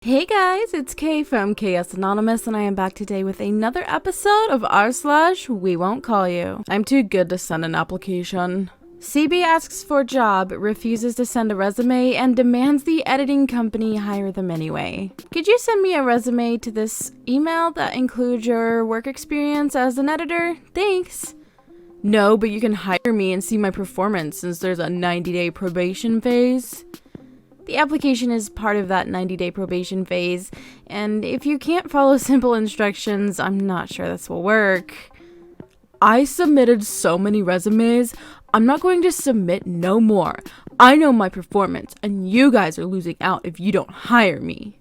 Hey guys, it's Kay from KS Anonymous, and I am back today with another episode of r/We Won't Call You. I'm too good to send an application. CB asks for job, refuses to send a resume, and demands the editing company hire them anyway. Could you send me a resume to this email that includes your work experience as an editor? Thanks. No, but you can hire me and see my performance since there's a 90-day probation phase. The application is part of that 90-day probation phase, and if you can't follow simple instructions, I'm not sure this will work. I submitted so many resumes, I'm not going to submit no more. I know my performance, and you guys are losing out if you don't hire me.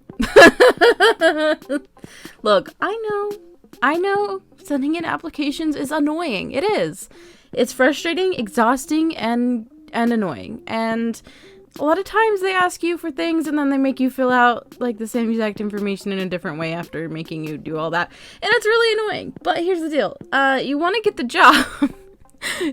Look, I know sending in applications is annoying. It is. It's frustrating, exhausting, and annoying, and a lot of times they ask you for things and then they make you fill out like the same exact information in a different way after making you do all that. And it's really annoying. But here's the deal. You want to get the job.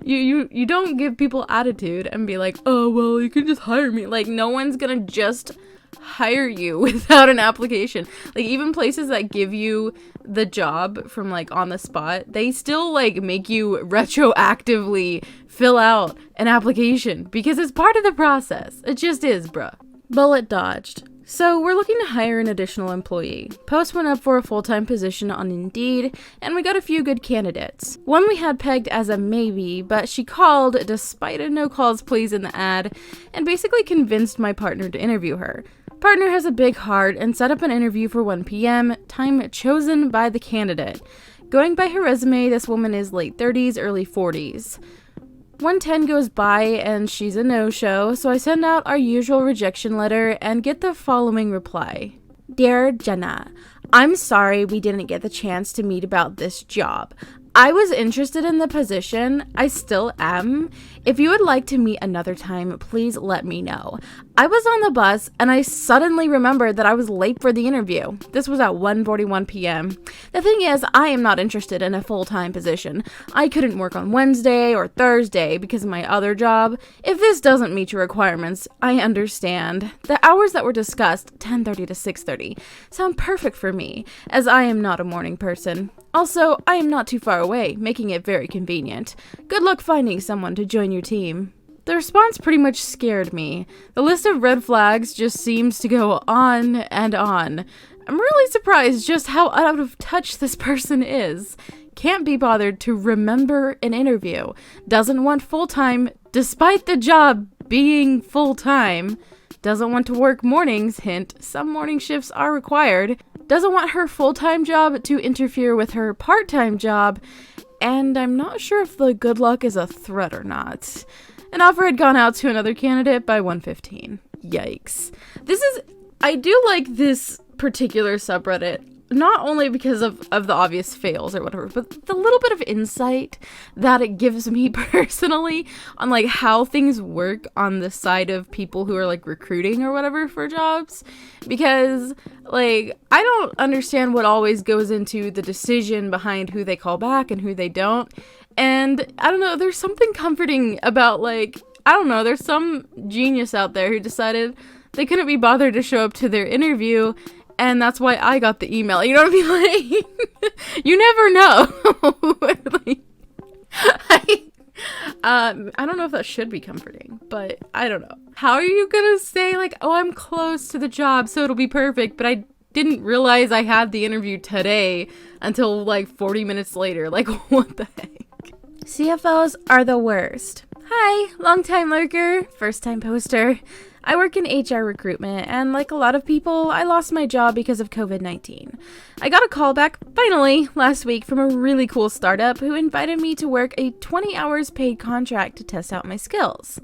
you don't give people attitude and be like, oh, well, you can just hire me. Like, no one's going to just hire you without an application. Like, even places that give you the job from like on the spot, they still like make you retroactively fill out an application because it's part of the process. It just is, bruh. Bullet dodged. So we're looking to hire an additional employee. Post went up for a full-time position on Indeed, and we got a few good candidates. One we had pegged as a maybe, but she called despite a no calls please in the ad, and basically convinced my partner to interview her. Partner has a big heart and set up an interview for 1 p.m., time chosen by the candidate. Going by her resume, this woman is late 30s, early 40s. 1:10 goes by and she's a no-show, so I send out our usual rejection letter and get the following reply. Dear Jenna, I'm sorry we didn't get the chance to meet about this job. I was interested in the position. I still am. If you would like to meet another time, please let me know. I was on the bus and I suddenly remembered that I was late for the interview. This was at 1:41 p.m. The thing is, I am not interested in a full-time position. I couldn't work on Wednesday or Thursday because of my other job. If this doesn't meet your requirements, I understand. The hours that were discussed, 10:30 to 6:30, sound perfect for me, as I am not a morning person. Also, I am not too far away, making it very convenient. Good luck finding someone to join your team. The response pretty much scared me. The list of red flags just seems to go on and on. I'm really surprised just how out of touch this person is. Can't be bothered to remember an interview. Doesn't want full-time, despite the job being full-time. Doesn't want to work mornings, hint, some morning shifts are required. Doesn't want her full-time job to interfere with her part-time job, and I'm not sure if the good luck is a threat or not. An offer had gone out to another candidate by 1:15. Yikes. I do like this particular subreddit, not only because of the obvious fails or whatever, but the little bit of insight that it gives me personally on like how things work on the side of people who are like recruiting or whatever for jobs. Because like, I don't understand what always goes into the decision behind who they call back and who they don't. And I don't know, there's something comforting about like, I don't know, there's some genius out there who decided they couldn't be bothered to show up to their interview, and that's why I got the email. You know what I mean? Like, you never know. Like, I don't know if that should be comforting, but I don't know. How are you gonna say like, oh, I'm close to the job, so it'll be perfect, but I didn't realize I had the interview today until like 40 minutes later. Like, what the heck? CFOs are the worst. Hi, long-time lurker, first-time poster. I work in HR recruitment, and like a lot of people, I lost my job because of COVID-19. I got a call back, finally, last week from a really cool startup who invited me to work a 20 hours paid contract to test out my skills.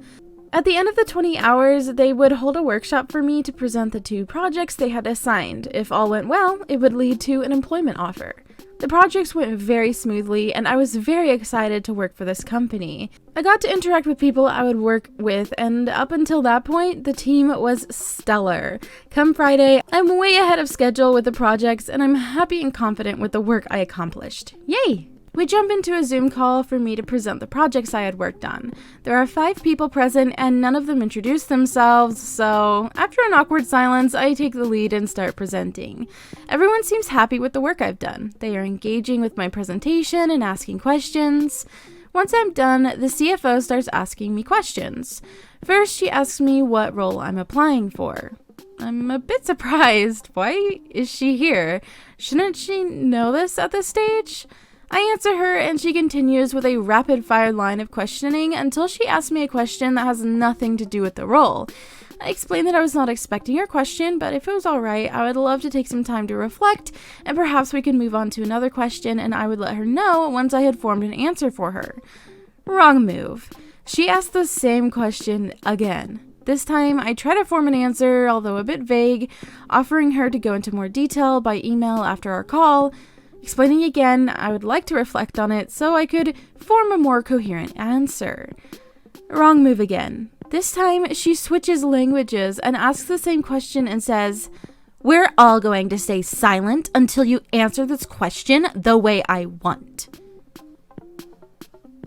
At the end of the 20 hours, they would hold a workshop for me to present the 2 projects they had assigned. If all went well, it would lead to an employment offer. The projects went very smoothly, and I was very excited to work for this company. I got to interact with people I would work with, and up until that point, the team was stellar. Come Friday, I'm way ahead of schedule with the projects, and I'm happy and confident with the work I accomplished. Yay! We jump into a Zoom call for me to present the projects I had worked on. There are 5 people present and none of them introduce themselves, so after an awkward silence, I take the lead and start presenting. Everyone seems happy with the work I've done. They are engaging with my presentation and asking questions. Once I'm done, the CFO starts asking me questions. First, she asks me what role I'm applying for. I'm a bit surprised. Why is she here? Shouldn't she know this at this stage? I answer her and she continues with a rapid-fire line of questioning until she asks me a question that has nothing to do with the role. I explained that I was not expecting her question, but if it was alright, I would love to take some time to reflect, and perhaps we could move on to another question and I would let her know once I had formed an answer for her. Wrong move. She asked the same question again. This time, I try to form an answer, although a bit vague, offering her to go into more detail by email after our call, explaining again I would like to reflect on it so I could form a more coherent answer. Wrong move again. This time, she switches languages and asks the same question and says, "We're all going to stay silent until you answer this question the way I want."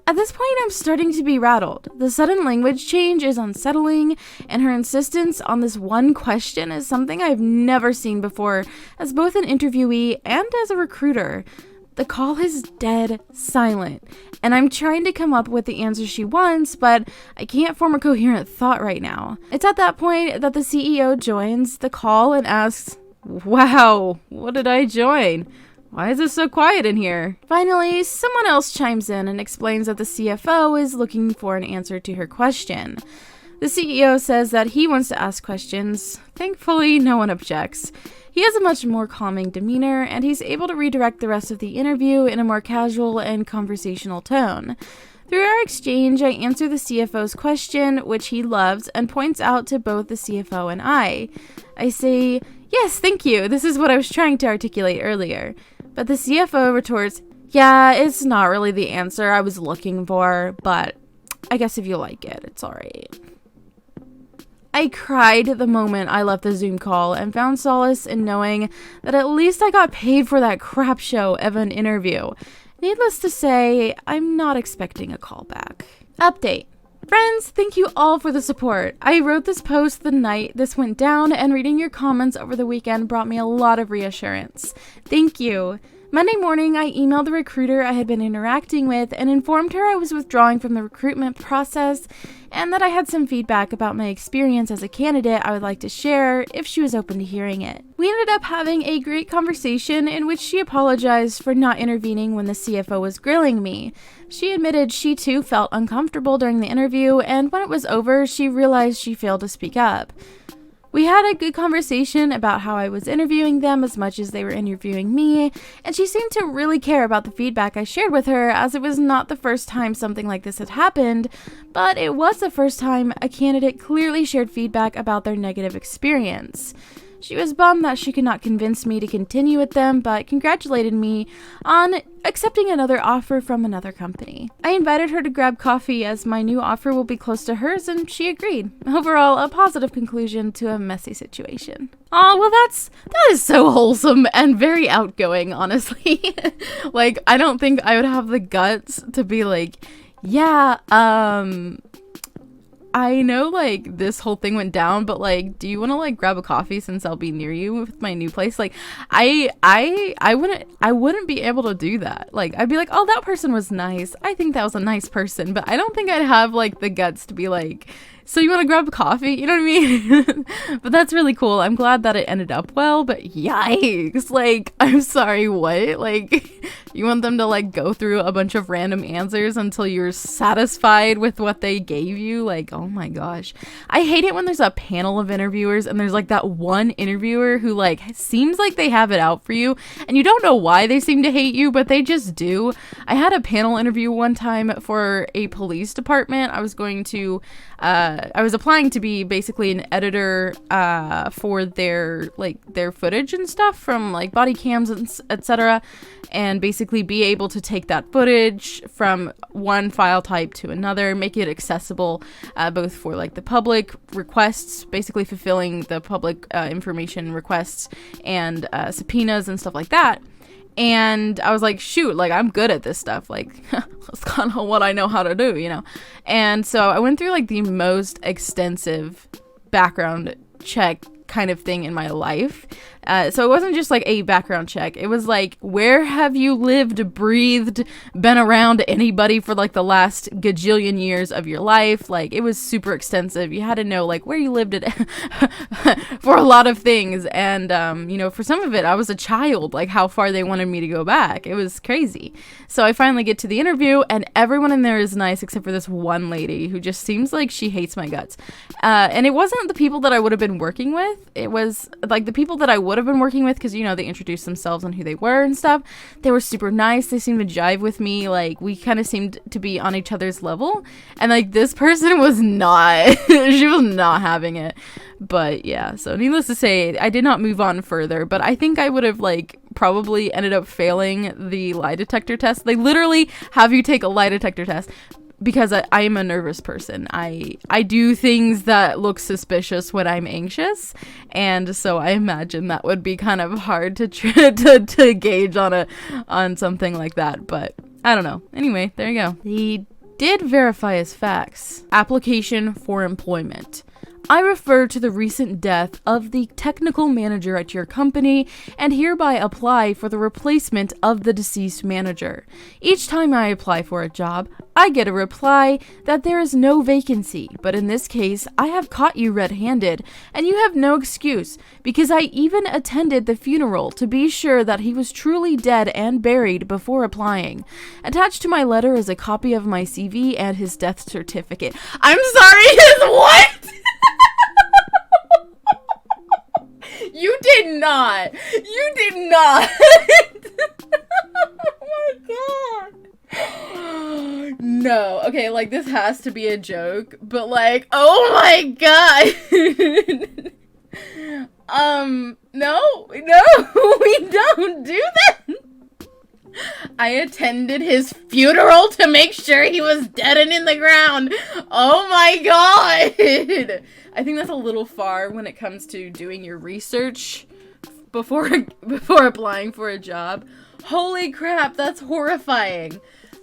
At this point, I'm starting to be rattled. The sudden language change is unsettling, and her insistence on this one question is something I've never seen before as both an interviewee and as a recruiter. The call is dead silent, and I'm trying to come up with the answer she wants, but I can't form a coherent thought right now. It's at that point that the CEO joins the call and asks, "Wow, what did I join? Why is it so quiet in here?" Finally, someone else chimes in and explains that the CFO is looking for an answer to her question. The CEO says that he wants to ask questions. Thankfully, no one objects. He has a much more calming demeanor, and he's able to redirect the rest of the interview in a more casual and conversational tone. Through our exchange, I answer the CFO's question, which he loves, and points out to both the CFO and I. I say, "Yes, thank you. This is what I was trying to articulate earlier." But the CFO retorts, "Yeah, it's not really the answer I was looking for, but I guess if you like it, it's alright." I cried the moment I left the Zoom call and found solace in knowing that at least I got paid for that crap show of an interview. Needless to say, I'm not expecting a call back. Update. Friends, thank you all for the support. I wrote this post the night this went down, and reading your comments over the weekend brought me a lot of reassurance. Thank you. Monday morning, I emailed the recruiter I had been interacting with and informed her I was withdrawing from the recruitment process and that I had some feedback about my experience as a candidate I would like to share if she was open to hearing it. We ended up having a great conversation in which she apologized for not intervening when the CFO was grilling me. She admitted she too felt uncomfortable during the interview, and when it was over, she realized she failed to speak up. We had a good conversation about how I was interviewing them as much as they were interviewing me, and she seemed to really care about the feedback I shared with her, as it was not the first time something like this had happened, but it was the first time a candidate clearly shared feedback about their negative experience. She was bummed that she could not convince me to continue with them, but congratulated me on accepting another offer from another company. I invited her to grab coffee as my new offer will be close to hers, and she agreed. Overall, a positive conclusion to a messy situation. Oh, well, that is so wholesome and very outgoing, honestly. Like, I don't think I would have the guts to be like, yeah, I know, like, this whole thing went down, but, like, do you want to, like, grab a coffee since I'll be near you with my new place? Like, I wouldn't be able to do that. Like, I'd be like, oh, that person was nice. I think that was a nice person, but I don't think I'd have, like, the guts to be like, so you want to grab a coffee? You know what I mean? But that's really cool. I'm glad that it ended up well, but yikes. Like, I'm sorry, what? Like, you want them to, like, go through a bunch of random answers until you're satisfied with what they gave you? Like, oh my gosh. I hate it when there's a panel of interviewers and there's, like, that one interviewer who, like, seems like they have it out for you, and you don't know why they seem to hate you, but they just do. I had a panel interview one time for a police department. I was applying to be basically an editor for their footage and stuff from, like, body cams and etc., and basically be able to take that footage from one file type to another, make it accessible both for, like, the public requests, basically fulfilling the public information requests and subpoenas and stuff like that. And I was like, shoot, like, I'm good at this stuff. Like, that's kind of what I know how to do, you know? And so I went through, like, the most extensive background check kind of thing in my life. So it wasn't just like a background check. It was like, where have you lived, breathed, been around anybody for like the last gajillion years of your life? Like, it was super extensive. You had to know like where you lived at for a lot of things. And, you know, for some of it, I was a child, like how far they wanted me to go back. It was crazy. So I finally get to the interview and everyone in there is nice except for this one lady who just seems like she hates my guts. And it wasn't the people that I would have been working with. It was like the people that I would have been working with, because, you know, they introduced themselves and who they were and stuff. They were super nice. They seemed to jive with me. Like, we kind of seemed to be on each other's level. And like, this person was not. She was not having it. But yeah, so needless to say, I did not move on further, but I think I would have like probably ended up failing the lie detector test. They literally have you take a lie detector test. Because I am a nervous person. I do things that look suspicious when I'm anxious, and so I imagine that would be kind of hard to to gauge on something like that. But I don't know. Anyway, there you go. He did verify his facts. Application for employment. I refer to the recent death of the technical manager at your company and hereby apply for the replacement of the deceased manager. Each time I apply for a job, I get a reply that there is no vacancy, but in this case, I have caught you red-handed, and you have no excuse, because I even attended the funeral to be sure that he was truly dead and buried before applying. Attached to my letter is a copy of my CV and his death certificate. I'm sorry, his what? You did not. You did not. Oh my god. No. Okay, like, this has to be a joke, but like, oh my god. No, we don't do that. I attended his funeral to make sure he was dead and in the ground. Oh my god. I think that's a little far when it comes to doing your research before applying for a job. Holy crap, that's horrifying.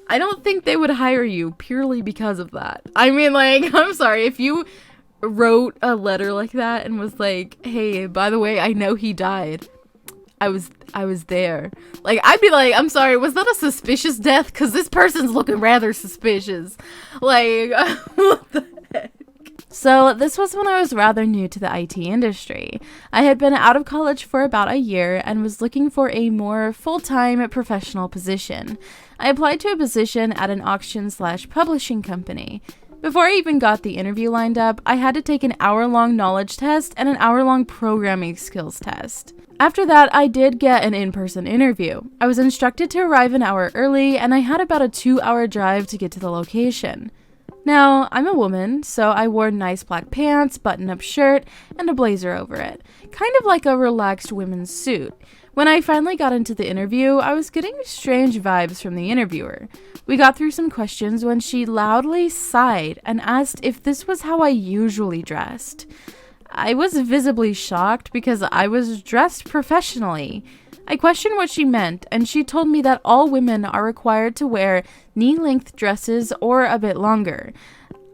I don't think they would hire you purely because of that. I mean, like, I'm sorry, if you wrote a letter like that and was like, hey, by the way, I know he died. I was there. Like, I'd be like, I'm sorry, was that a suspicious death? Because this person's looking rather suspicious. Like, what the heck? So this was when I was rather new to the IT industry. I had been out of college for about a year and was looking for a more full-time professional position. I applied to a position at an auction/publishing company. Before I even got the interview lined up, I had to take an hour-long knowledge test and an hour-long programming skills test. After that, I did get an in-person interview. I was instructed to arrive an hour early, and I had about a 2-hour drive to get to the location. Now, I'm a woman, so I wore nice black pants, button-up shirt, and a blazer over it, kind of like a relaxed women's suit. When I finally got into the interview, I was getting strange vibes from the interviewer. We got through some questions when she loudly sighed and asked if this was how I usually dressed. I was visibly shocked because I was dressed professionally. I questioned what she meant, and she told me that all women are required to wear knee-length dresses or a bit longer.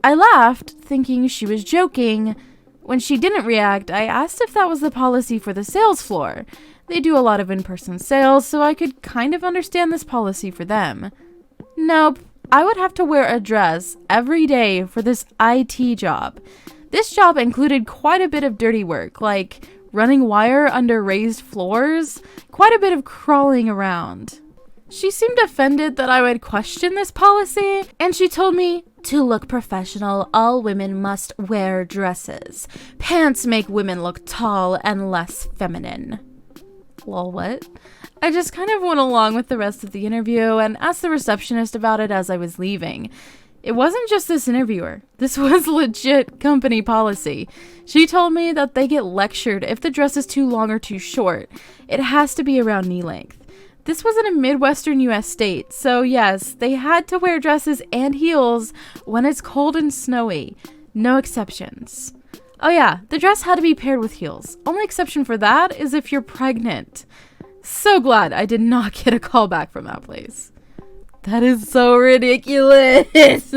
I laughed, thinking she was joking. When she didn't react, I asked if that was the policy for the sales floor. They do a lot of in-person sales, so I could kind of understand this policy for them. Nope, I would have to wear a dress every day for this IT job. This job included quite a bit of dirty work, like running wire under raised floors, quite a bit of crawling around. She seemed offended that I would question this policy, and she told me, to look professional, all women must wear dresses. Pants make women look tall and less feminine. Lol, what? I just kind of went along with the rest of the interview and asked the receptionist about it as I was leaving. It wasn't just this interviewer. This was legit company policy. She told me that they get lectured if the dress is too long or too short. It has to be around knee length. This was in a Midwestern US state, so yes, they had to wear dresses and heels when it's cold and snowy. No exceptions. Oh yeah, the dress had to be paired with heels. Only exception for that is if you're pregnant. So glad I did not get a call back from that place. That is so ridiculous.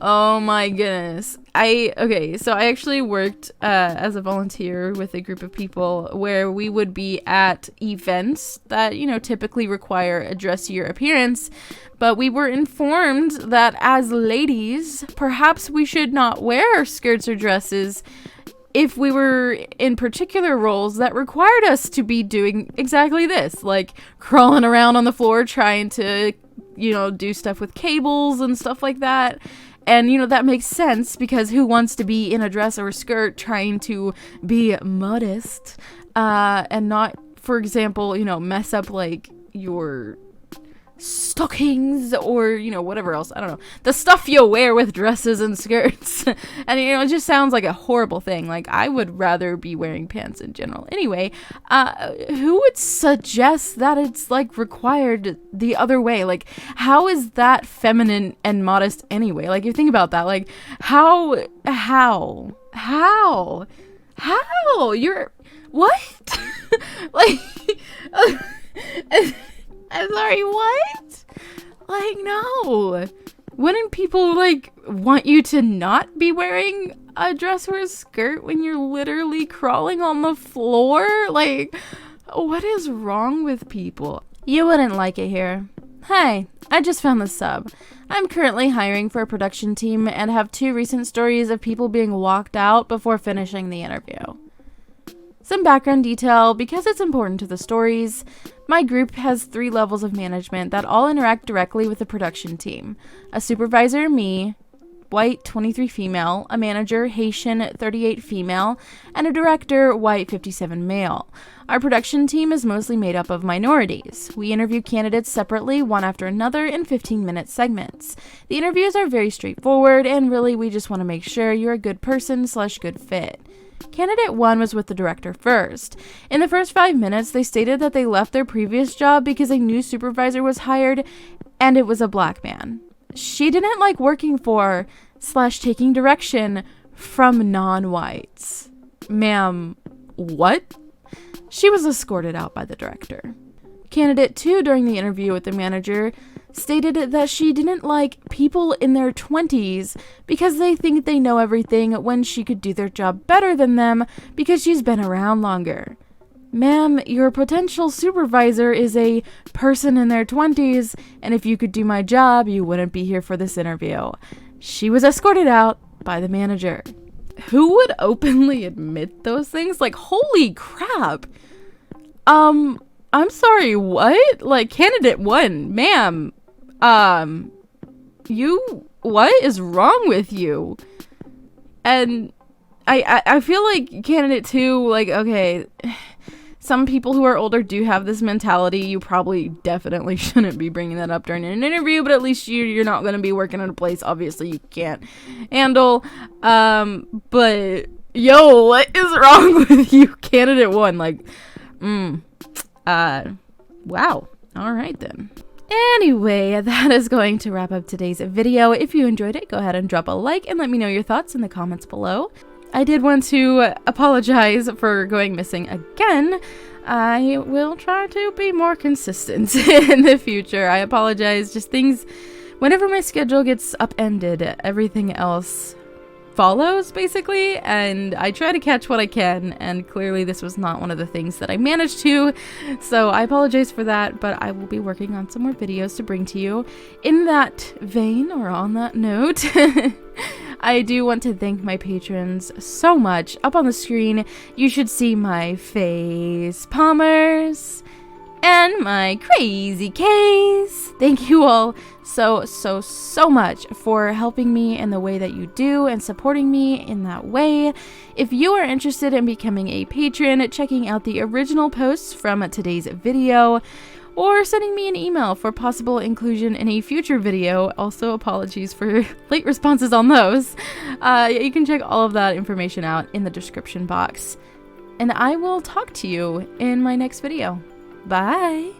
Oh my goodness. I actually worked as a volunteer with a group of people where we would be at events that, typically require a dressier appearance, but we were informed that as ladies, perhaps we should not wear skirts or dresses if we were in particular roles that required us to be doing exactly this, like crawling around on the floor trying to, do stuff with cables and stuff like that. And, that makes sense because who wants to be in a dress or a skirt trying to be modest and not, for example, mess up like your stockings or, whatever else. I don't know. The stuff you wear with dresses and skirts. And, it just sounds like a horrible thing. Like, I would rather be wearing pants in general. Anyway, who would suggest that it's, like, required the other way? Like, how is that feminine and modest anyway? Like, you think about that. Like, how? You're, what? Like, I'm sorry, what? Like, no. Wouldn't people, want you to not be wearing a dress or a skirt when you're literally crawling on the floor? Like, what is wrong with people? You wouldn't like it here. Hi, I just found this sub. I'm currently hiring for a production team and have 2 recent stories of people being walked out before finishing the interview. Some background detail, because it's important to the stories. My group has 3 levels of management that all interact directly with the production team. A supervisor, me, white, 23 female, a manager, Haitian, 38 female, and a director, white, 57 male. Our production team is mostly made up of minorities. We interview candidates separately, one after another, in 15-minute segments. The interviews are very straightforward, and really we just want to make sure you're a good person/good fit. Candidate 1 was with the director first. In the first 5 minutes, they stated that they left their previous job because a new supervisor was hired and it was a black man. She didn't like working for/taking direction from non-whites. Ma'am, what? She was escorted out by the director. Candidate 2, during the interview with the manager, stated that she didn't like people in their 20s because they think they know everything when she could do their job better than them because she's been around longer. Ma'am, your potential supervisor is a person in their 20s, and if you could do my job, you wouldn't be here for this interview. She was escorted out by the manager. Who would openly admit those things? Like, holy crap. I'm sorry, what? Like, candidate 1, ma'am, what is wrong with you? And I feel like candidate 2, like, okay, some people who are older do have this mentality. You probably definitely shouldn't be bringing that up during an interview, but at least you're not going to be working at a place obviously you can't handle. But yo, what is wrong with you, candidate 1? Like, wow. All right then. Anyway, that is going to wrap up today's video. If you enjoyed it, go ahead and drop a like and let me know your thoughts in the comments below. I did want to apologize for going missing again. I will try to be more consistent in the future. I apologize. Just things, whenever my schedule gets upended, everything else follows basically, and I try to catch what I can, and clearly this was not one of the things that I managed to, so I apologize for that, but I will be working on some more videos to bring to you. In that vein, or on that note, I do want to thank my patrons so much. Up on the screen, you should see my face palmers and my crazy case. Thank you all so much for helping me in the way that you do and supporting me in that way. If you are interested in becoming a patron, checking out the original posts from today's video, or sending me an email for possible inclusion in a future video, also apologies for late responses on those, you can check all of that information out in the description box. And I will talk to you in my next video. Bye!